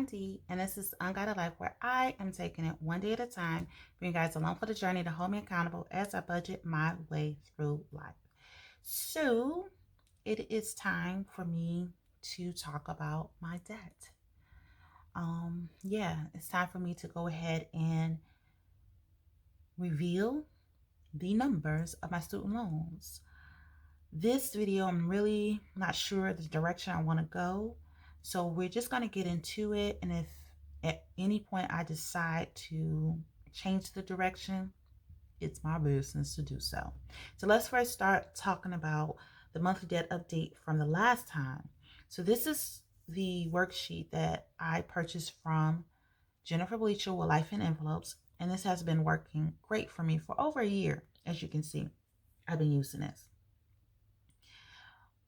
D, and this is Unguided Life, where I am taking it one day at a time, bringing you guys along for the journey to hold me accountable as I budget my way through life. So, it is time for me to talk about my debt. It's time for me to go ahead and reveal the numbers of my student loans. This video, I'm really not sure the direction I want to go. So we're just going to get into it. And if at any point I decide to change the direction, it's my business to do so. So let's first start talking about the monthly debt update from the last time. So this is the worksheet that I purchased from Jennifer Bleacher with Life in Envelopes. And this has been working great for me for over a year. As you can see, I've been using this.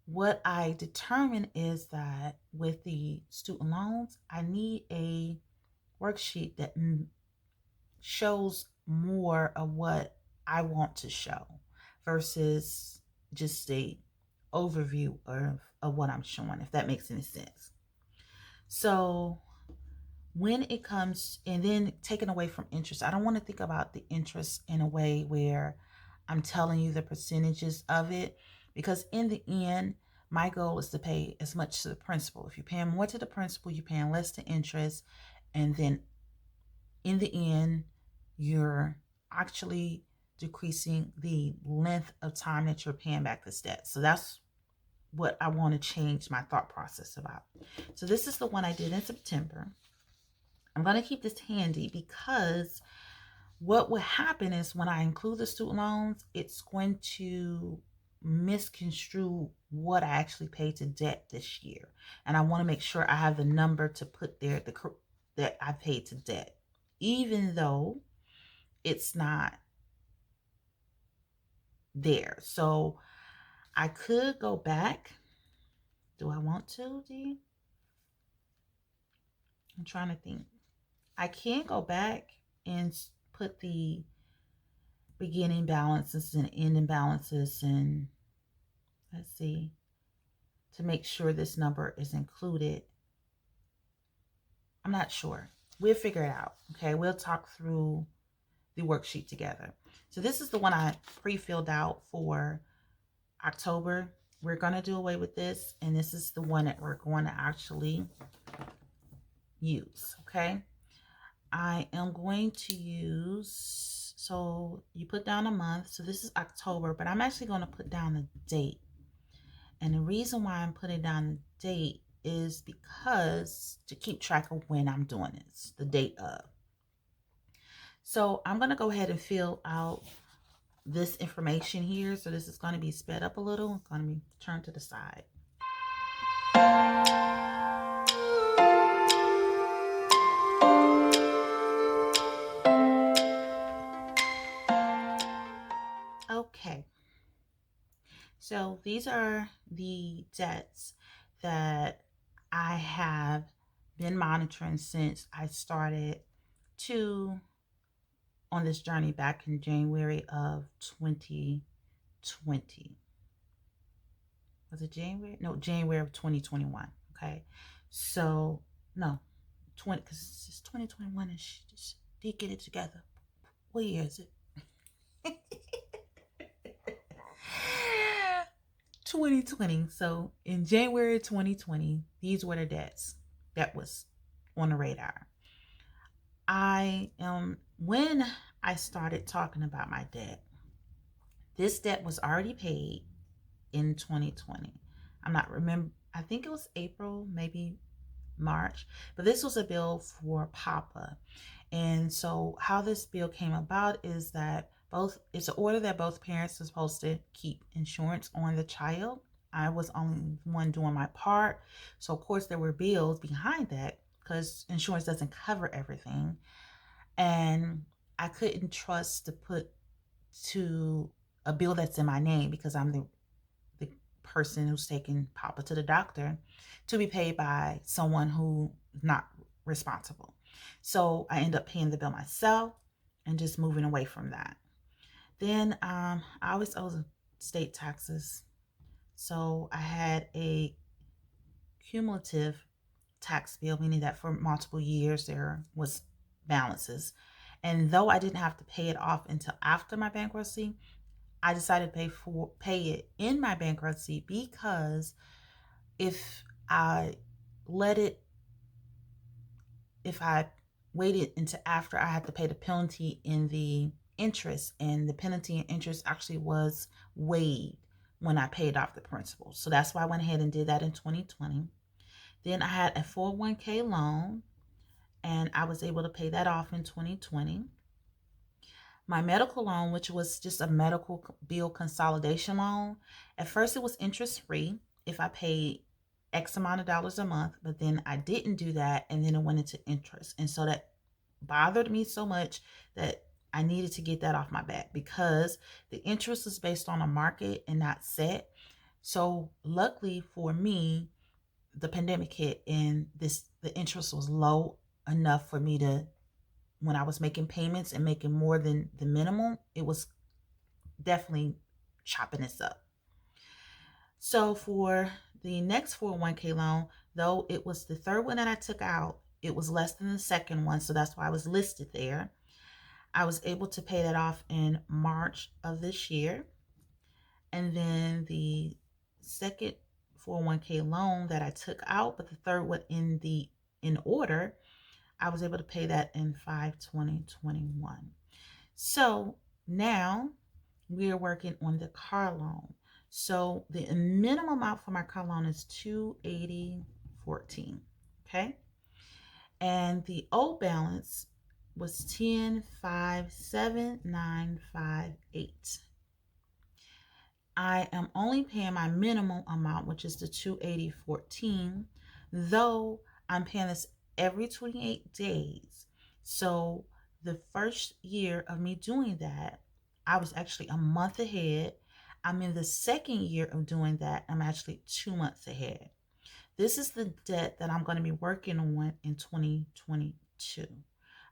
What I determined is that with the student loans, I need a worksheet that shows more of what I want to show versus just a overview of what I'm showing, if that makes any sense. So when it comes, and then taken away from interest, I don't want to think about the interest in a way where I'm telling you the percentages of it, because in the end, my goal is to pay as much to the principal. If you're paying more to the principal, you're paying less to interest. And then in the end, you're actually decreasing the length of time that you're paying back this debt. So that's what I want to change my thought process about. So this is the one I did in September. I'm going to keep this handy because what will happen is when I include the student loans, it's going to misconstrue what I actually paid to debt this year. And I want to make sure I have the number to put there that I paid to debt, even though it's not there. So I could go back. Do I want to, D? I'm trying to think. I can go back and put the beginning balances and ending balances, and let's see, to make sure this number is included. I'm not sure. We'll figure it out. Okay, we'll talk through the worksheet together. So this is the one I pre-filled out for October. We're going to do away with this, and this is the one that we're going to actually use. Okay, I am going to use, so you put down a month. So this is October, but I'm actually going to put down the date. And the reason why I'm putting down the date is because to keep track of when I'm doing this, the date of. So I'm going to go ahead and fill out this information here. So this is going to be sped up a little. It's going to be turned to the side. Okay. So these are the debts that I have been monitoring since I started on this journey back in January of 2020. Was it January? No, January of 2021. Okay. So, no, 20, because it's 2021 and she just did get it together. What year is it? 2020. So in January 2020, these were the debts that was on the radar. When I started talking about my debt, this debt was already paid in 2020. I think it was April, maybe March, but this was a bill for Papa. And so how this bill came about is that it's an order that both parents are supposed to keep insurance on the child. I was only one doing my part. So of course there were bills behind that because insurance doesn't cover everything. And I couldn't trust to put to a bill that's in my name because I'm the person who's taking Papa to the doctor to be paid by someone who's not responsible. So I end up paying the bill myself and just moving away from that. Then I always owe state taxes. So I had a cumulative tax bill, meaning that for multiple years there was balances. And though I didn't have to pay it off until after my bankruptcy, I decided to pay it in my bankruptcy, because if I let it if I waited until after, I had to pay the penalty in the interest, and the penalty and interest actually was waived when I paid off the principal. So that's why I went ahead and did that in 2020. Then I had a 401k loan, and I was able to pay that off in 2020. My medical loan, which was just a medical bill consolidation loan, at first it was interest free if I paid X amount of dollars a month, but then I didn't do that, and then it went into interest. And so that bothered me so much that I needed to get that off my back, because the interest is based on a market and not set. So luckily for me, the pandemic hit, and the interest was low enough for me to, when I was making payments and making more than the minimum, it was definitely chopping this up. So for the next 401k loan, though it was the third one that I took out, it was less than the second one, so that's why I was listed there. I was able to pay that off in March of this year. And then the second 401k loan that I took out, but the third one in order, I was able to pay that in 5/20/21. So now we're working on the car loan. So the minimum amount for my car loan is $280.14. Okay. And the old balance was $10,579.58. I am only paying my minimum amount, which is the $280.14, though I'm paying this every 28 days. So the first year of me doing that, I was actually a month ahead. I'm in the second year of doing that. I'm actually 2 months ahead. This is the debt that I'm going to be working on in 2022.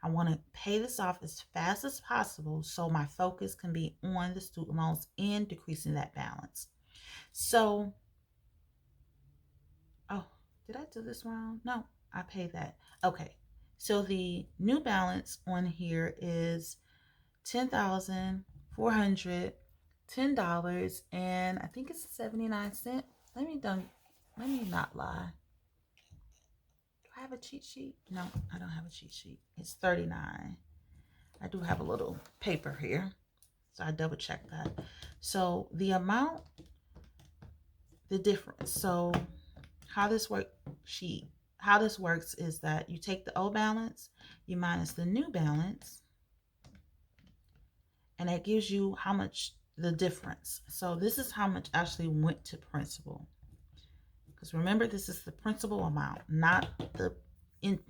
I want to pay this off as fast as possible so my focus can be on the student loans and decreasing that balance. So, oh, did I do this wrong? No, I paid that. Okay, so the new balance on here is $10,410, and I think it's 79 cents. Let me not lie. I have a cheat sheet? No, I don't have a cheat sheet. It's 39. I do have a little paper here, so I double check that. So the amount, the difference. So how this works is that you take the old balance, you minus the new balance, and that gives you how much the difference. So this is how much actually went to principal. Because remember, this is the principal amount, not the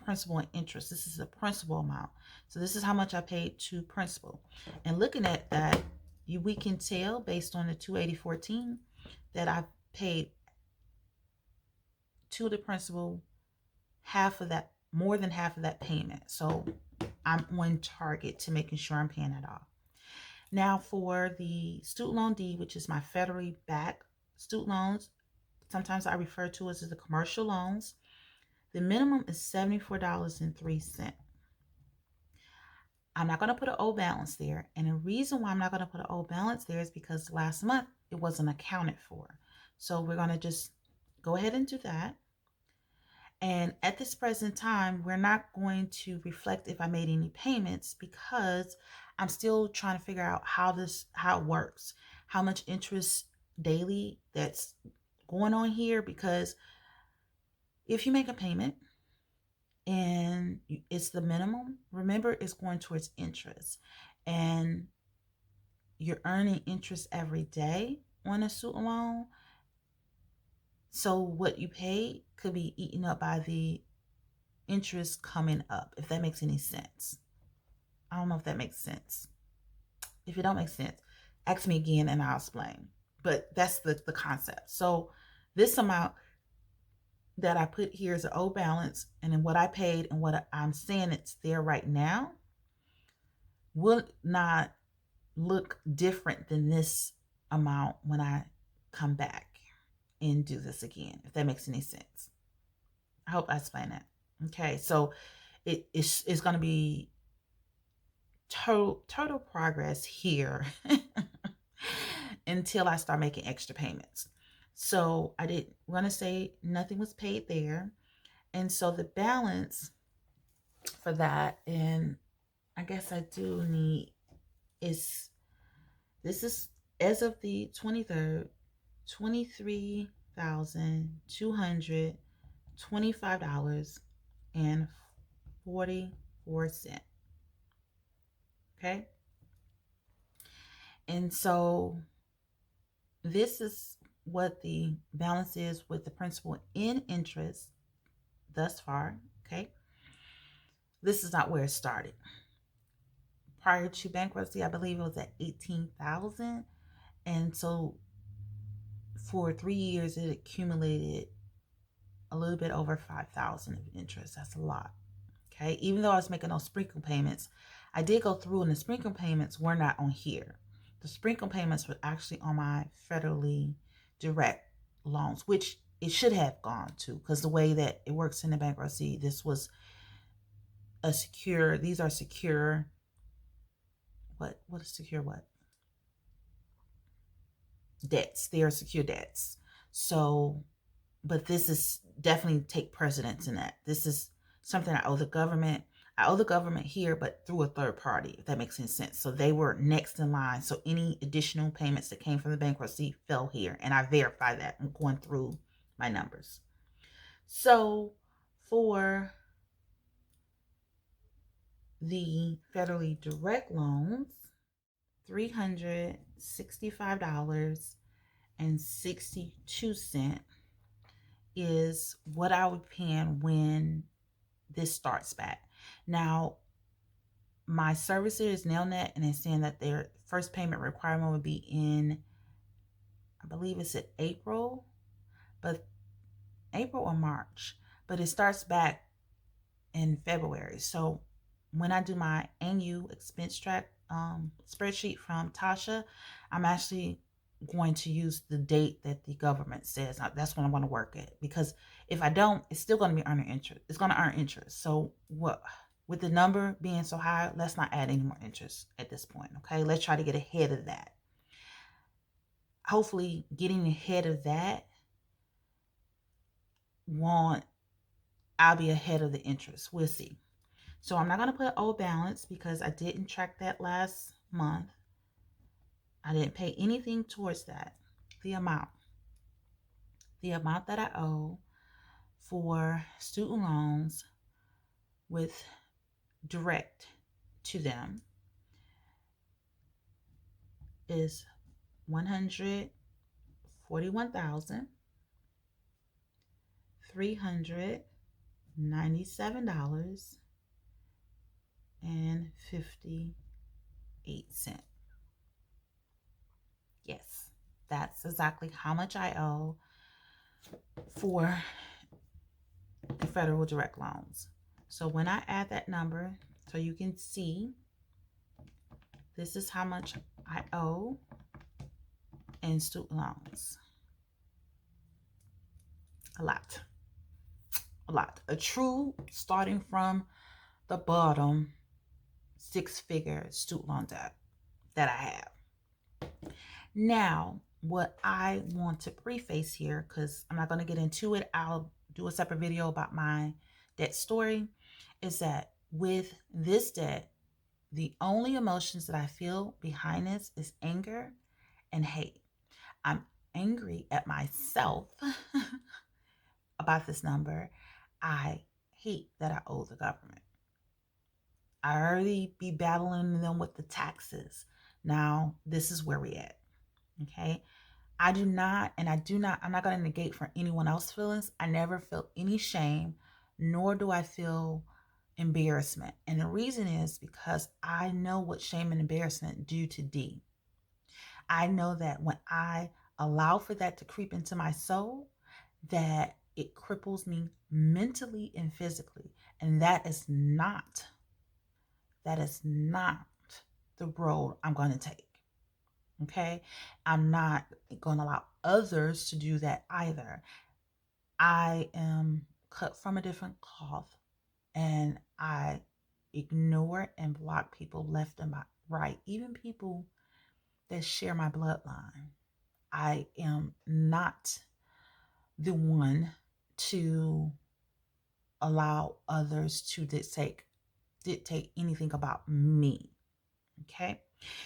principal and interest. This is the principal amount. So this is how much I paid to principal. And looking at that, we can tell based on the $280.14 that I paid to the principal more than half of that payment. So I'm on target to making sure I'm paying it off. Now for the student loan D, which is my federally backed student loans, sometimes I refer to as the commercial loans. The minimum is $74.03. I'm not going to put an old balance there. And the reason why I'm not going to put an old balance there is because last month it wasn't accounted for. So we're going to just go ahead and do that. And at this present time, we're not going to reflect if I made any payments, because I'm still trying to figure out how it works, how much interest daily that's going on here. Because if you make a payment and it's the minimum, remember it's going towards interest, and you're earning interest every day on a student loan. So what you pay could be eaten up by the interest coming up, if that makes any sense. I don't know if that makes sense. If it don't make sense, ask me again and I'll explain. But that's the concept. So this amount that I put here is an old balance, and then what I paid and what I'm saying it's there right now will not look different than this amount when I come back and do this again, if that makes any sense. I hope I explained that. Okay, so it's going to be total progress here until I start making extra payments. So I didn't want to say nothing was paid there. And so the balance for that, and I guess I do need, is this is as of the 23rd, $23,225.44. Okay. And so this is what the balance is with the principal and interest thus far. Okay. This is not where it started. Prior to bankruptcy, I believe it was at 18,000. And so for 3 years, it accumulated a little bit over 5,000 of interest. That's a lot. Okay. Even though I was making those sprinkle payments, I did go through, and the sprinkle payments were not on here. The sprinkle payments were actually on my federally direct loans, which it should have gone to, because the way that it works in the bankruptcy, this was a secure, these are secure, what is secure what? Debts. They are secure debts. So, but this is definitely take precedence in that. This is something I owe the government. I owe the government here, but through a third party, if that makes any sense. So they were next in line. So any additional payments that came from the bankruptcy fell here. And I verify that. I'm going through my numbers. So for the federally direct loans, $365.62 is what I would pay when this starts back. Now, my servicer is Nailnet, and it's saying that their first payment requirement would be in, I believe it's in April, but April or March, but it starts back in February. So when I do my annual expense track spreadsheet from Tasha, I'm actually going to use the date that the government says. That's when I want to work at, because if I don't, it's still going to be earning interest. It's going to earn interest. So what, with the number being so high, let's not add any more interest at this point. Okay, let's try to get ahead of that. Hopefully, getting ahead of that I'll be ahead of the interest. We'll see. So I'm not going to put old balance because I didn't track that last month. I didn't pay anything towards that. The amount that I owe for student loans with direct to them is $141,397.58. Yes, that's exactly how much I owe for the federal direct loans. So when I add that number, so you can see, this is how much I owe in student loans. A lot. A true, starting from the bottom, 6-figure student loan debt that I have. Now, what I want to preface here, because I'm not going to get into it, I'll do a separate video about my debt story, is that with this debt, the only emotions that I feel behind this is anger and hate. I'm angry at myself about this number. I hate that I owe the government. I already be battling them with the taxes. Now, this is where we at. Okay. I'm not going to negate for anyone else's feelings. I never feel any shame, nor do I feel embarrassment. And the reason is because I know what shame and embarrassment do to D. I know that when I allow for that to creep into my soul, that it cripples me mentally and physically. And that is not the road I'm going to take. Okay? I'm not going to allow others to do that either. I am cut from a different cloth, and I ignore and block people left and right, even people that share my bloodline. I am not the one to allow others to dictate anything about me. Okay.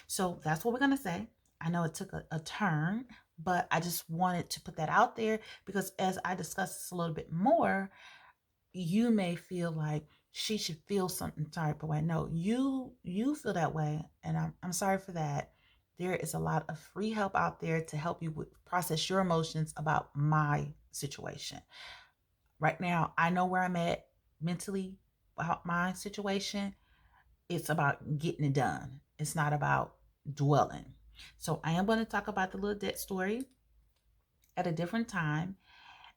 So that's what we're going to say. I know it took a turn, but I just wanted to put that out there because as I discuss this a little bit more, you may feel like she should feel something type of way. No, you feel that way, and I'm sorry for that. There is a lot of free help out there to help you process your emotions about my situation. Right now, I know where I'm at mentally about my situation. It's about getting it done. It's not about dwelling. So I am going to talk about the little debt story at a different time.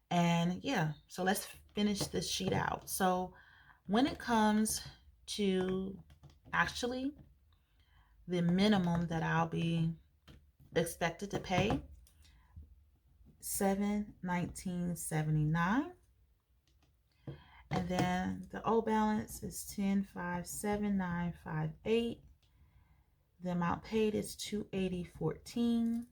And yeah, so let's finish this sheet out. So when it comes to actually the minimum that I'll be expected to pay, $719.79, and then the old balance is $10,579.58. The amount paid is $280.14.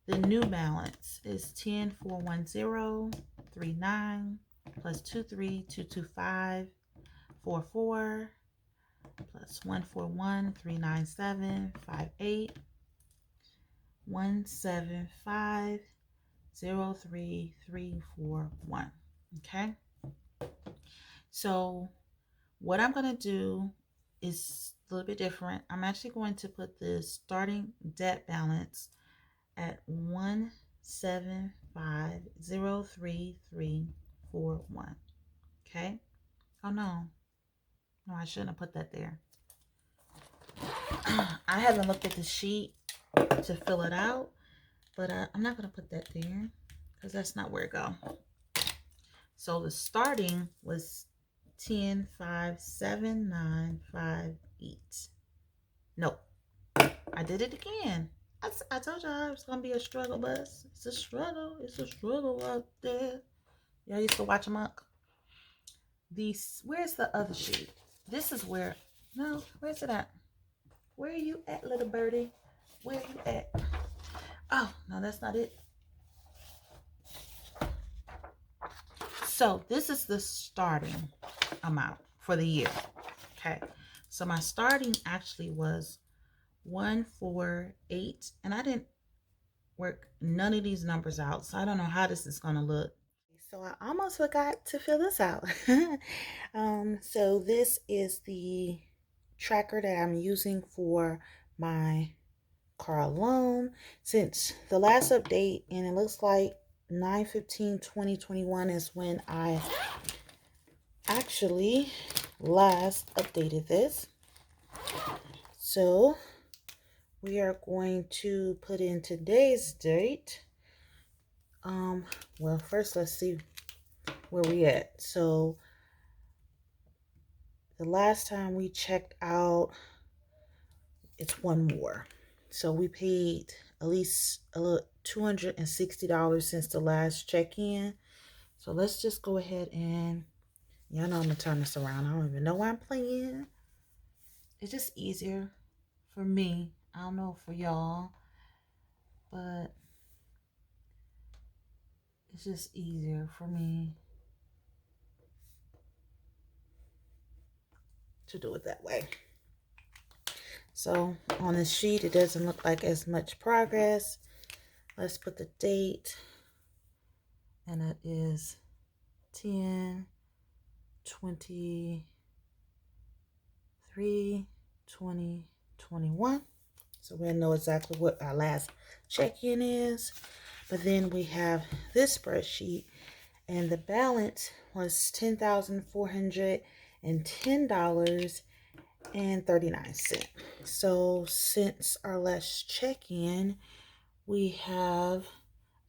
The new balance is $10,410.39 plus $23,225.44 plus $141,397.58 $175.03,341. Okay, so what I'm going to do is a little bit different. I'm actually going to put the starting debt balance at 175.03,341. Okay. Oh no, I shouldn't have put that there. I haven't looked at the sheet to fill it out, but I'm not going to put that there because that's not where it goes. So the starting was 10,579.58. Nope, I did it again. I told y'all it's gonna be a struggle bus. It's a struggle. It's a struggle out there. Y'all used to watch Monk. Where's the other sheet? This is where. No, where's it at? Where are you at, little birdie? Where are you at? Oh no, that's not it. So this is the starting amount for the year. Okay. So my starting actually was 148, and I didn't work none of these numbers out, so I don't know how this is going to look. So I almost forgot to fill this out. So this is the tracker that I'm using for my car loan since the last update, and it looks like 9/15/2021 is when I actually last updated this. So we are going to put in today's date. Well, first let's see where we at. So the last time we checked out, it's one more. So we paid at least a little $260 since the last check-in. So let's just go ahead and, y'all know I'm gonna turn this around. I don't even know why I'm playing. It's just easier for me. I don't know for y'all, but it's just easier for me to do it that way. So on this sheet, it doesn't look like as much progress. Let's put the date, and it is 10/23/2021. So we'll know exactly what our last check-in is. But then we have this spreadsheet, and the balance was $10,410.39. So since our last check-in, we have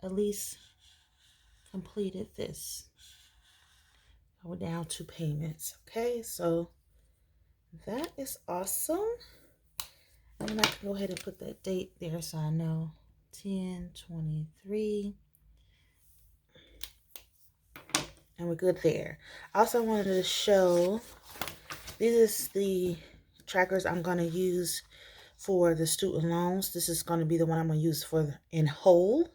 at least completed this. We're down 2 payments. Okay, so that is awesome. And I can go ahead and put that date there so I know 10/23. And we're good there. Also, I wanted to show, these is the trackers I'm going to use for the student loans. This is going to be the one I'm going to use for in whole.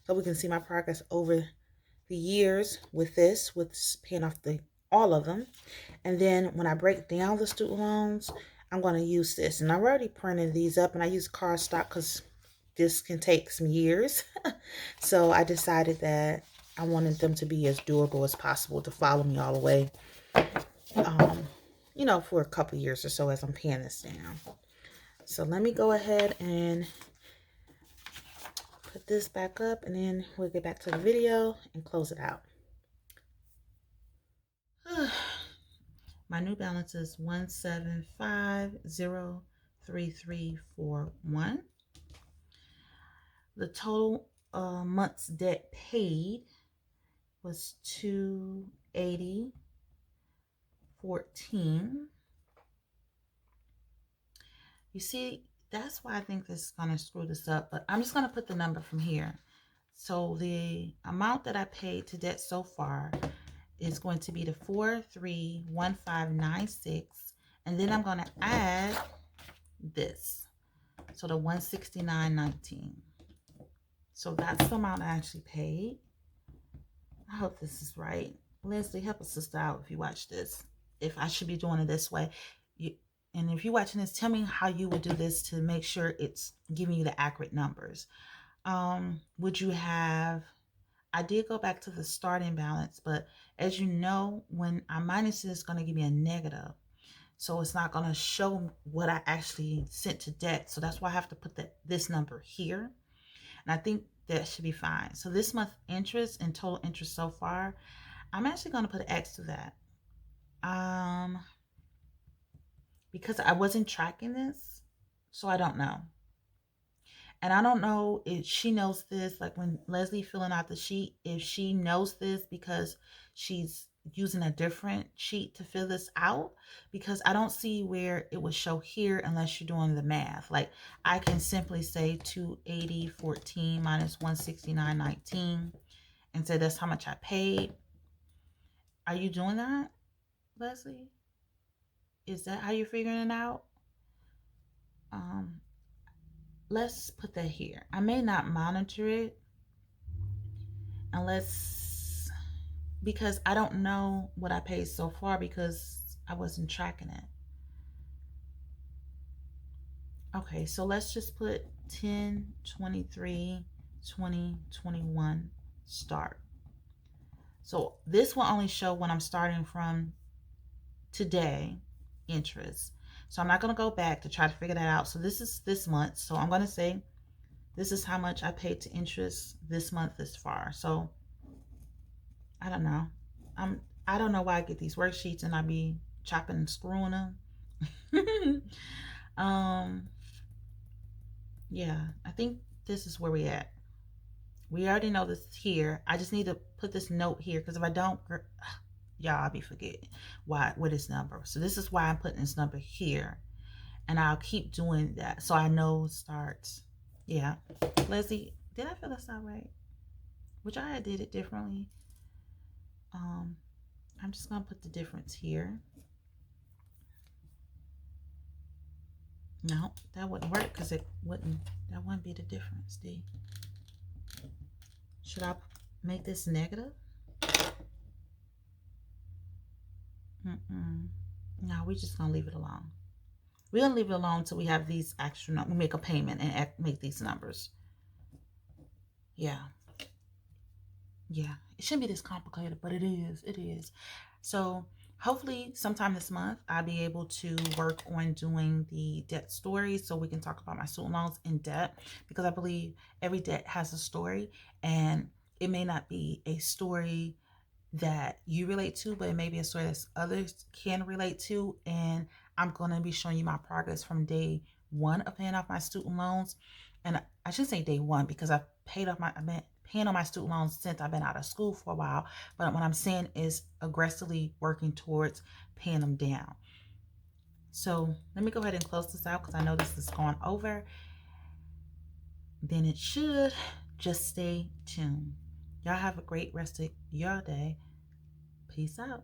So we can see my progress over the years with this, with paying off all of them. And then when I break down the student loans, I'm going to use this. And I've already printed these up, and I use cardstock because this can take some years. So I decided that I wanted them to be as durable as possible to follow me all the way, you know, for a couple years or so as I'm paying this down. So let me go ahead and put this back up, and then we'll get back to the video and close it out. My new balance is 175,03341. The total month's debt paid was $280.14. You see, that's why I think this is gonna screw this up, but I'm just gonna put the number from here. So the amount that I paid to debt so far is going to be the 431596, and then I'm gonna add this, so the 169.19. So that's the amount I actually paid. I hope this is right. Leslie, help a sister out if you watch this. If I should be doing it this way. And if you're watching this, tell me how you would do this to make sure it's giving you the accurate numbers. Would you have, I did go back to the starting balance, but as you know, when I minus this, it's going to give me a negative. So it's not going to show what I actually sent to debt. So that's why I have to put this number here. And I think that should be fine. So this month interest and total interest so far, I'm actually going to put an X to that. Because I wasn't tracking this, so I don't know. And I don't know if she knows this, like when Leslie filling out the sheet, if she knows this because she's using a different sheet to fill this out, because I don't see where it would show here unless you're doing the math. Like I can simply say 280.14 minus 169.19 and say that's how much I paid. Are you doing that, Leslie? Is that how you're figuring it out? Let's put that here. I may not monitor it unless, because I don't know what I paid so far because I wasn't tracking it. Okay, so let's just put 10, 23, 20, 21 start. So this will only show when I'm starting from today interest. So I'm not going to go back to try to figure that out. So this is this month. So I'm going to say this is how much I paid to interest this month this far. So I don't know. I don't know why I get these worksheets and I be chopping and screwing them. Yeah, I think this is where we at. We already know this here. I just need to put this note here because if I don't, y'all, I'll be forgetting what is number. So this is why I'm putting this number here, and I'll keep doing that so I know it starts. Yeah, Leslie, did I fill this out right? Which I did it differently. I'm just gonna put the difference here. No, that wouldn't work because that wouldn't be the difference. Should I make this negative? No, we're just gonna leave it alone. We're gonna leave it alone until we have these extra, we make a payment and make these numbers. Yeah. Yeah, it shouldn't be this complicated, but it is. So hopefully sometime this month I'll be able to work on doing the debt stories so we can talk about my student loans in depth, because I believe every debt has a story, and it may not be a story that you relate to, but it may be a story that others can relate to. And I'm going to be showing you my progress from day one of paying off my student loans. And I should say day one because I've been paying on my student loans since I've been out of school for a while. But what I'm saying is aggressively working towards paying them down. So let me go ahead and close this out because I know this is going over. Then it should. Just stay tuned. Y'all have a great rest of your day. Peace out.